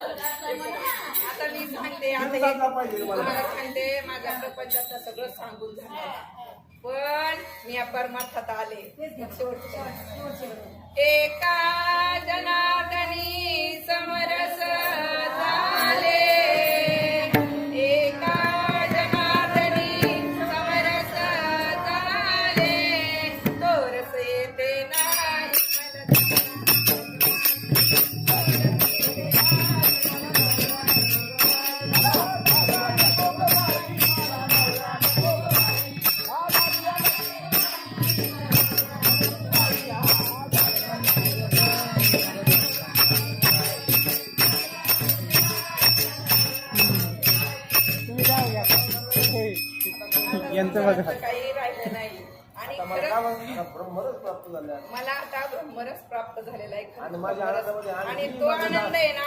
आता मी सांगते, तुम्हाला सांगते, माझ्या प्रपंचाचं सगळं सांगून झालं, पण मी या परमार्थात आले. एका जनार्दनी समरस झाले, एका जनार्दनी समरस झाले, तो रस येते नाही काही राहिलं नाही. आणि मला आता ब्रह्मरस प्राप्त झालेला आहे. आणि तो आनंद आहे ना